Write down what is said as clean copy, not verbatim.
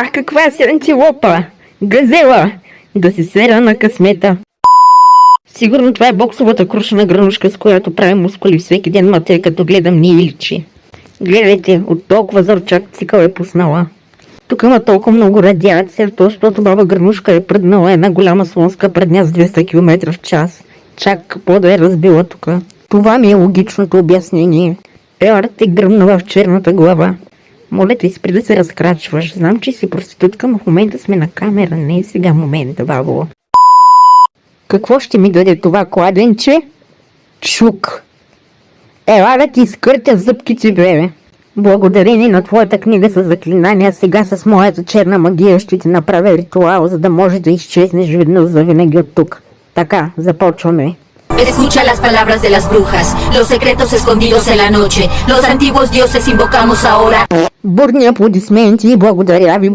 А каква си антилопа? Газела! Да си сера на късмета. Сигурно това е боксовата крушена гранушка, с която правим мускули всеки ден, ма тъй като гледам ни личи. Гледайте, от толкова зорчак цикъл е пуснала. Тук има толкова много радиация, защото баба гранушка е пръднала една голяма слонска предня с 200 км в час. Чак какво да е разбила тук. Това ми е логичното обяснение. Елара те гръмнала в черната глава. Моля те, спри да се разкрачваш. Знам, че си проститутка, но в момента сме на камера. Не е сега момента, бабо. Какво ще ми даде това кладенче? Чук. Ела да ти изкъртя зъбките, бебе. Благодарение на твоята книга с заклинания, сега с моята черна магия ще ти направя ритуал, за да може да изчезнеш веднъж завинаги от тук. Така, започваме. Escucha las palabras de las brujas, los secretos escondidos en la noche, los antiguos dioses invocamos ahora. Бурни аплодисменти, благодаря ви,